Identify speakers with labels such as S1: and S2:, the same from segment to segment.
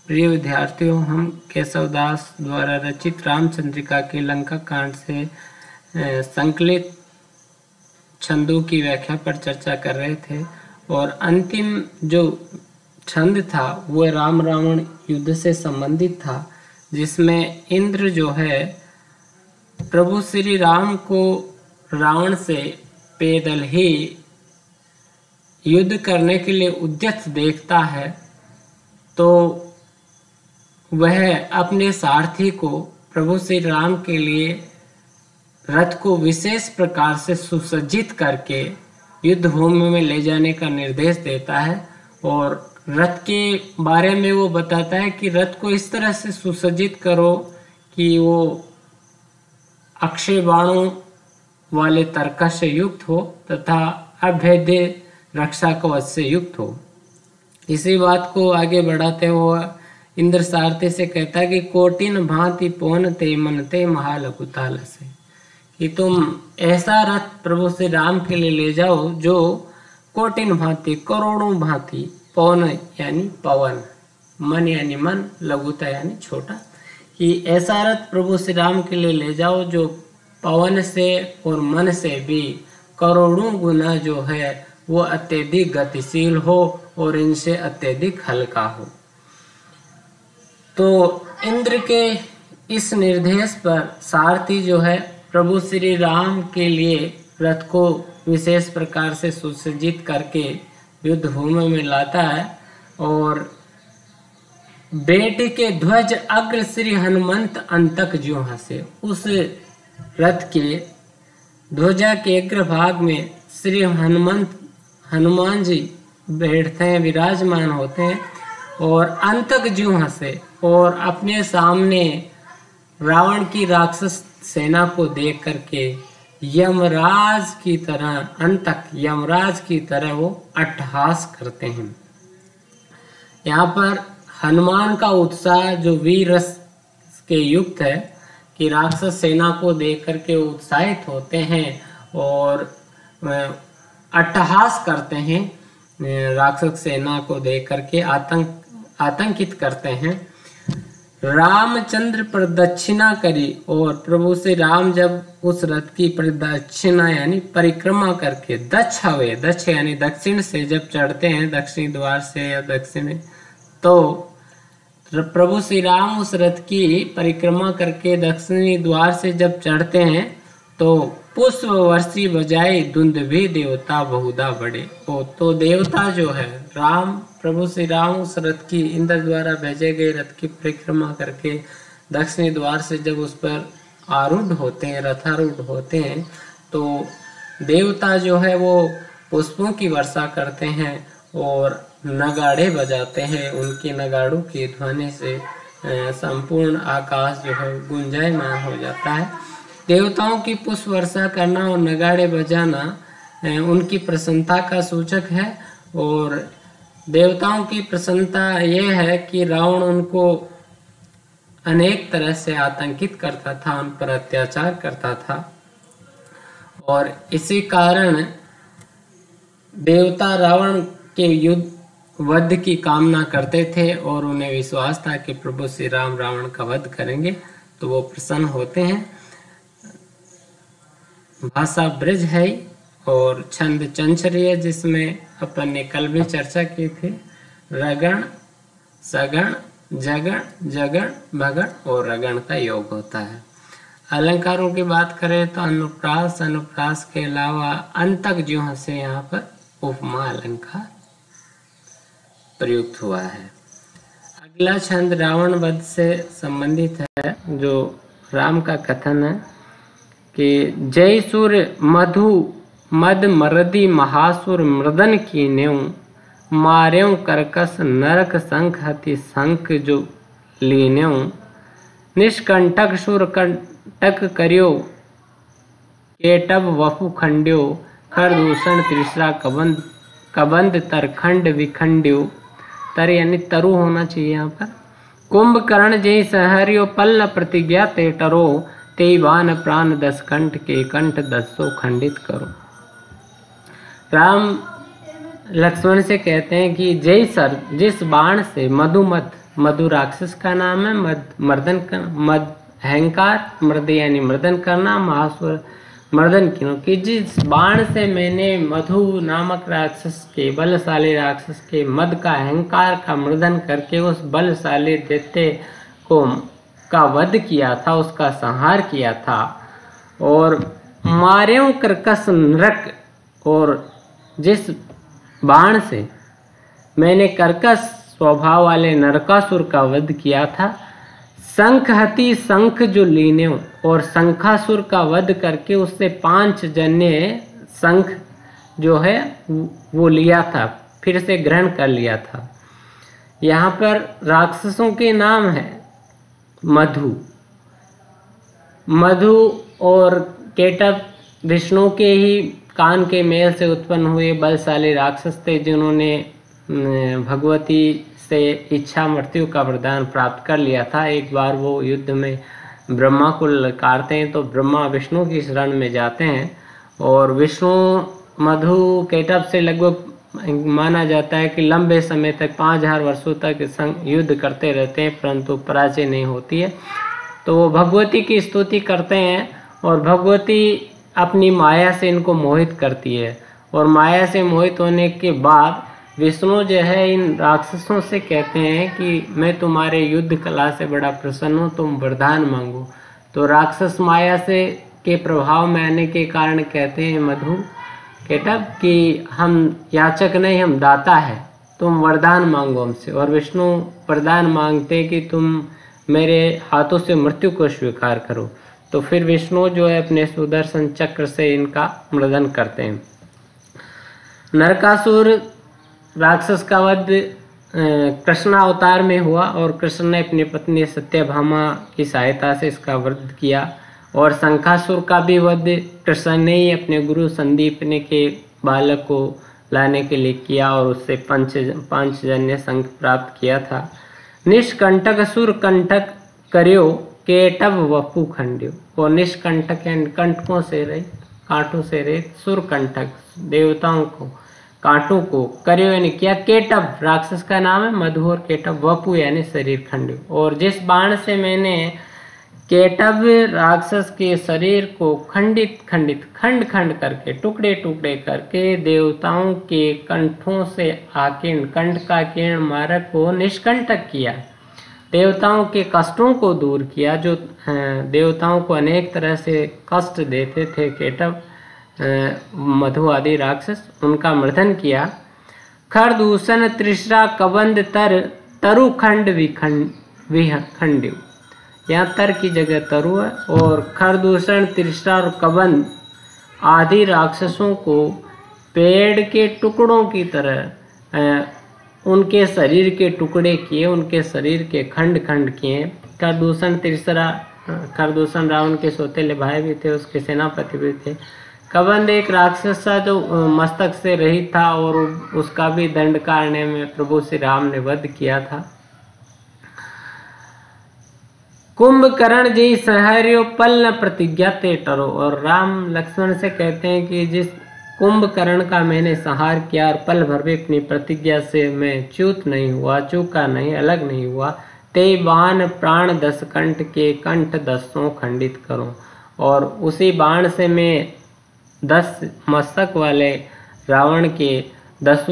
S1: प्रिय विद्यार्थियों, हम केशवदास द्वारा रचित रामचंद्रिका के लंका कांड से संकलित छंदों की व्याख्या पर चर्चा कर रहे थे और अंतिम जो छंद था वो राम रावण युद्ध से संबंधित था, जिसमें इंद्र जो है प्रभु श्री राम को रावण से पैदल ही युद्ध करने के लिए उद्यत देखता है, तो वह अपने सारथी को प्रभु श्री राम के लिए रथ को विशेष प्रकार से सुसज्जित करके युद्ध भूमि में ले जाने का निर्देश देता है और रथ के बारे में वो बताता है कि रथ को इस तरह से सुसज्जित करो कि वो अक्षय बाणों वाले तर्कश से युक्त हो तथा अभेद्य रक्षा कवच से युक्त हो। इसी बात को आगे बढ़ाते हुए इंद्र सारथी से कहता है कि कोटिन भांति पौन ते मन ते महालकुताल से, कि तुम ऐसा रथ प्रभु श्री राम के लिए ले जाओ जो कोटिन भांति करोड़ों भांति, पौन यानी पवन, मन यानी मन, लघुता यानी छोटा, कि ऐसा रथ प्रभु श्री राम के लिए ले जाओ जो पवन से और मन से भी करोड़ों गुना जो है वो अत्यधिक गतिशील हो और इनसे अत्यधिक हल्का हो। तो इंद्र के इस निर्देश पर सारथी जो है प्रभु श्री राम के लिए रथ को विशेष प्रकार से सुसज्जित करके युद्ध भूमि में लाता है और बेटे के ध्वज अग्र श्री हनुमंत अंतक ज्यों हंसे, उस रथ के ध्वजा के अग्र भाग में श्री हनुमान जी बैठते हैं, विराजमान होते हैं और अंतक ज्यों हंसे, और अपने सामने रावण की राक्षस सेना को देख करके यमराज की तरह, अंतक यमराज की तरह वो अट्टहास करते हैं। यहाँ पर हनुमान का उत्साह जो वीर रस के युक्त है कि राक्षस सेना को देख करके उत्साहित होते हैं और अट्टहास करते हैं, राक्षस सेना को देख करके आतंकित करते हैं। रामचंद्र प्रदक्षिणा करी, और प्रभु श्री राम जब उस रथ की प्रदक्षिणा यानी परिक्रमा करके दक्ष हुए, दक्ष यानी दक्षिण से जब चढ़ते हैं, दक्षिणी द्वार से या दक्षिण, तो प्रभु श्री राम उस रथ की परिक्रमा करके दक्षिणी द्वार से जब चढ़ते हैं तो पुष्प वर्षी बजाए धुंध भी देवता बहुधा बड़े। तो देवता जो है राम, प्रभु श्री राम उस रथ की इंद्र द्वारा भेजे गए रथ की परिक्रमा करके दक्षिणी द्वार से जब उस पर आरूढ़ होते हैं, रथारूढ़ होते हैं, तो देवता जो है वो पुष्पों की वर्षा करते हैं और नगाड़े बजाते हैं। उनके नगाड़ों की ध्वनि से संपूर्ण आकाश जो है गुंजायमान हो जाता है। देवताओं की पुष्प वर्षा करना और नगाड़े बजाना उनकी प्रसन्नता का सूचक है, और देवताओं की प्रसन्नता यह है कि रावण उनको अनेक तरह से आतंकित करता था, उन पर अत्याचार करता था, और इसी कारण देवता रावण के युद्ध वध की कामना करते थे और उन्हें विश्वास था कि प्रभु श्री राम रावण का वध करेंगे, तो वो प्रसन्न होते हैं। भाषा ब्रज है और छंद चंचरी है, जिसमें अपन ने कल भी चर्चा की थी। रगण, सगण, जगण, जगण, भगण और रगण का योग होता है। अलंकारों की बात करें तो अनुप्रास, अनुप्रास के अलावा अंतक ज्यों से यहाँ पर उपमा अलंकार प्रयुक्त हुआ है। अगला छंद रावण वध से संबंधित है, जो राम का कथन है कि जय सुर मधु मद मरदी महासुर मृदन की नेऊ, मार्यों करकस नरक शंख हति शंख जो लीनेऊ, निष्कंटक सुर कंटक करियो केटब वफु खंड्यो, खरदूषण त्रिसरा कबंद तरखंड विखंड्यो, तर यानी तरु होना चाहिए यहाँ पर। कुंभकर्ण जय सहरियो पल्ल प्रतिज्ञा ते टरो, ते बान प्राण 10 कंठ के कंठ 10 खंडित करो। राम लक्ष्मण से कहते हैं कि जय सर, जिस बाण से मधुमत मधु राक्षस का नाम है, मर्दन का अहंकार, मर्द यानी मर्दन करना, महासुर मर्दन क्यों कि जिस बाण से मैंने मधु नामक राक्षस के, बलशाली राक्षस के मद का, अहंकार का मर्दन करके उस बलशाली दैत्य को का वध किया था, उसका संहार किया था। और मार्यों कर्कश नरक, और जिस बाण से मैंने कर्कश स्वभाव वाले नरकासुर का वध किया था, शंख हति शंख जो लीने, और शंखासुर का वध करके उससे 5 जन्य शंख जो है वो लिया था, फिर से ग्रहण कर लिया था। यहाँ पर राक्षसों के नाम है मधु, मधु और केटव विष्णु के ही कान के मेल से उत्पन्न हुए बलशाली राक्षस थे, जिन्होंने भगवती से इच्छा मृत्यु का वरदान प्राप्त कर लिया था। एक बार वो युद्ध में ब्रह्मा को ललकारते हैं, तो ब्रह्मा विष्णु की शरण में जाते हैं, और विष्णु मधु केटव से लगभग माना जाता है कि लंबे समय तक 5000 वर्षों तक युद्ध करते रहते हैं, परंतु पराजय नहीं होती है। तो वो भगवती की स्तुति करते हैं, और भगवती अपनी माया से इनको मोहित करती है, और माया से मोहित होने के बाद विष्णु जो है इन राक्षसों से कहते हैं कि मैं तुम्हारे युद्ध कला से बड़ा प्रसन्न हूँ, तुम वरदान मांगो। तो राक्षस माया से के प्रभाव में आने के कारण कहते हैं मधु केटव कि हम याचक नहीं, हम दाता है, तुम वरदान मांगो हमसे। और विष्णु वरदान मांगते कि तुम मेरे हाथों से मृत्यु को स्वीकार करो। तो फिर विष्णु जो है अपने सुदर्शन चक्र से इनका मर्दन करते हैं। नरकासुर राक्षस का वध कृष्ण अवतार में हुआ, और कृष्ण ने अपनी पत्नी सत्यभामा की सहायता से इसका वध किया। और शंखासुर का भी वध कृष्ण ने ही अपने गुरु संदीपने के बालक को लाने के लिए किया, और उससे 5 जन्य शंख प्राप्त किया था। निष्कंटक सुर कंटक करियो केटव वपु खंड्यो, और निष्कंटक यानी कंटकों से रहित, कांटों से रहित, सुर कंटक देवताओं को कांटों को करियो यानी किया। केटव राक्षस का नाम है मधु, और केटव वपु यानी शरीर खंड। और जिस बाण से मैंने केटव राक्षस के शरीर को खंड खंड करके, टुकड़े टुकड़े करके देवताओं के कंठों से आकीर्ण, कंठ का किरण मारक को निष्कंटक किया, देवताओं के कष्टों को दूर किया। जो देवताओं को अनेक तरह से कष्ट देते थे केटव मधु आदि राक्षस, उनका मर्दन किया। खरदूषण त्रिशरा कबंद तरु खंड विखंड, यहाँ तर की जगह तरु है। और खरदूषण त्रिशरा और कबंद आदि राक्षसों को पेड़ के टुकड़ों की तरह उनके शरीर के टुकड़े किए, उनके शरीर के खंड खंड किए। खरदूषण त्रिशरा, खरदूषण रावण के सौतेले भाई भी थे, उसके सेनापति भी थे। कबंद एक राक्षस था जो मस्तक से रहित था, और उसका भी दंड कारण्य में प्रभु श्री राम ने वध किया था। कुंभकर्ण जी सहर्यो पल न प्रतिज्ञा ते टरो, और राम लक्ष्मण से कहते हैं कि जिस कुंभकर्ण का मैंने संहार किया और पल भर भी अपनी प्रतिज्ञा से मैं च्युत नहीं हुआ, चूका नहीं, अलग नहीं हुआ, ते बाण प्राण 10 कंठ के कंठ 10 खंडित करो। और उसी बाण से मैं 10 मस्तक वाले रावण के 10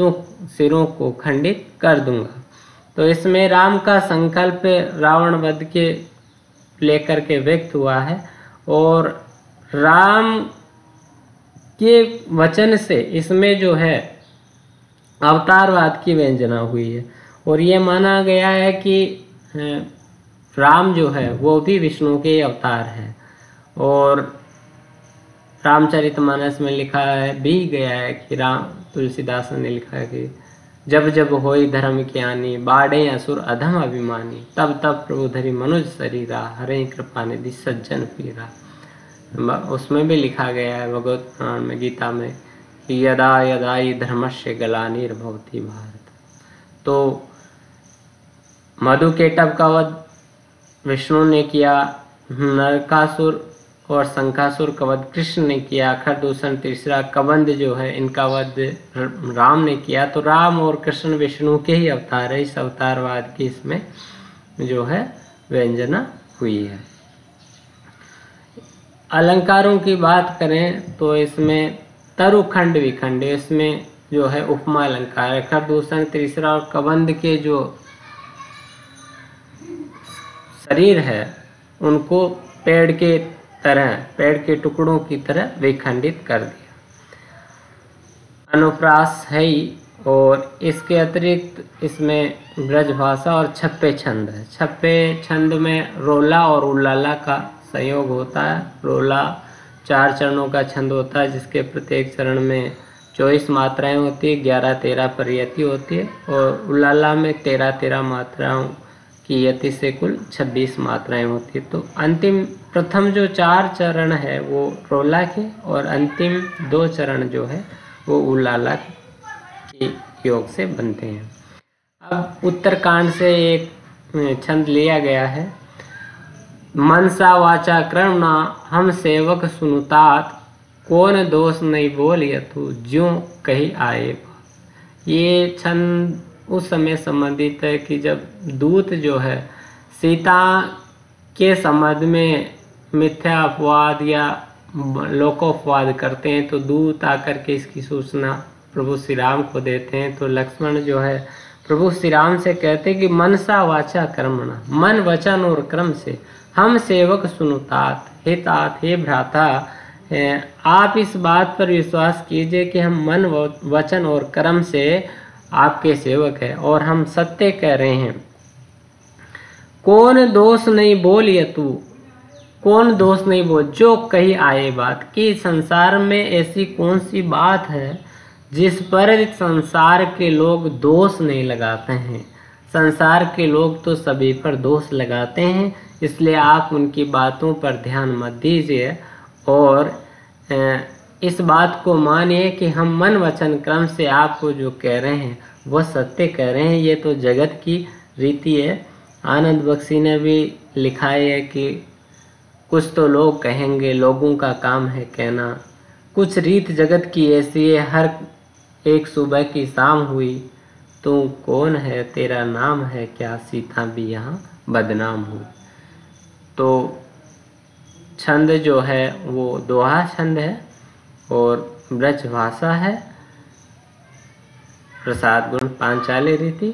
S1: सिरों को खंडित कर दूंगा। तो इसमें राम का संकल्प रावण वध के लेकर के व्यक्त हुआ है, और राम के वचन से इसमें जो है अवतारवाद की व्यंजना हुई है। और ये माना गया है कि राम जो है वो भी विष्णु के अवतार हैं। और रामचरितमानस में लिखा है भी गया है कि राम तुलसीदास ने लिखा है कि जब जब होई धर्म की हानि, बाढ़े असुर अधम अभिमानी, तब तब प्रभु धरि मनुज शरीरा, हरे कृपा निधि सज्जन पीरा। उसमें भी लिखा गया है भगवत पुराण में, गीता में, कि यदा यदा ही धर्मस्य ग्लानिर्भवति भारत। तो मधु केटव का वध विष्णु ने किया, नरकासुर और शंखासुर का वध कृष्ण ने किया, खरदूषण तीसरा कबंद जो है इनका वध राम ने किया। तो राम और कृष्ण विष्णु के ही अवतार है, इस अवतारवाद की इसमें जो है व्यंजना हुई है। अलंकारों की बात करें तो इसमें तरुखंड विखंड, इसमें जो है उपमा अलंकार, खर दूषण तीसरा और कबंध के जो शरीर है उनको पेड़ के तरह, पेड़ के टुकड़ों की तरह विखंडित कर दिया। अनुप्रास है ही, और इसके अतिरिक्त इसमें ब्रजभाषा और छप्पे छंद है। छप्पे छंद में रोला और उल्लाला का संयोग होता है। रोला 4 चरणों का छंद होता है जिसके प्रत्येक चरण में 24 मात्राएं होती है, 11-13 पर यति होती है, और उल्लाला में 13-13 मात्राओं की यति से कुल 26 मात्राएं होती है। तो अंतिम प्रथम जो 4 चरण है वो रोला के, और अंतिम 2 चरण जो है वो उल्लाला के योग से बनते हैं। अब उत्तरकांड से एक छंद लिया गया है। मनसा वाचा कर्मणा हम सेवक सुनुतात, कौन दोष नहीं बोलियतु ज्यों कही आए। ये छंद उस समय संबंधित है कि जब दूत जो है सीता के संबंध में मिथ्या अपवाद या लोकोपवाद करते हैं, तो दूत आकर के इसकी सूचना प्रभु श्री राम को देते हैं। तो लक्ष्मण जो है प्रभु श्री राम से कहते हैं कि मनसा वाचा कर्मणा, मन वचन और कर्म से हम सेवक सुनुतात, हे तात, हे भ्राता, आप इस बात पर विश्वास कीजिए कि हम मन वचन और कर्म से आपके सेवक हैं और हम सत्य कह रहे हैं। कौन दोष नहीं बोलिए तू, कौन दोष नहीं बोल, जो कही आए बात, कि संसार में ऐसी कौन सी बात है जिस पर संसार के लोग दोष नहीं लगाते हैं। संसार के लोग तो सभी पर दोष लगाते हैं, इसलिए आप उनकी बातों पर ध्यान मत दीजिए और इस बात को मानिए कि हम मन वचन क्रम से आपको जो कह रहे हैं वह सत्य कह रहे हैं। ये तो जगत की रीति है। आनंद बख्शी ने भी लिखा है कि कुछ तो लोग कहेंगे, लोगों का काम है कहना, कुछ रीत जगत की ऐसी है, हर एक सुबह की शाम हुई, तू कौन है तेरा नाम है क्या, सीता भी यहाँ बदनाम हुई। तो छंद जो है वो दोहा छंद है और ब्रज भाषा है, प्रसाद गुण पांचाली रीति।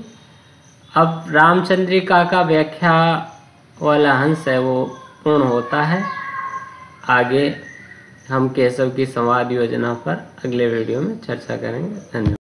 S1: अब रामचंद्रिका का व्याख्या वाला हंस है वो पूर्ण होता है। आगे हम केशव की संवाद योजना पर अगले वीडियो में चर्चा करेंगे। धन्यवाद।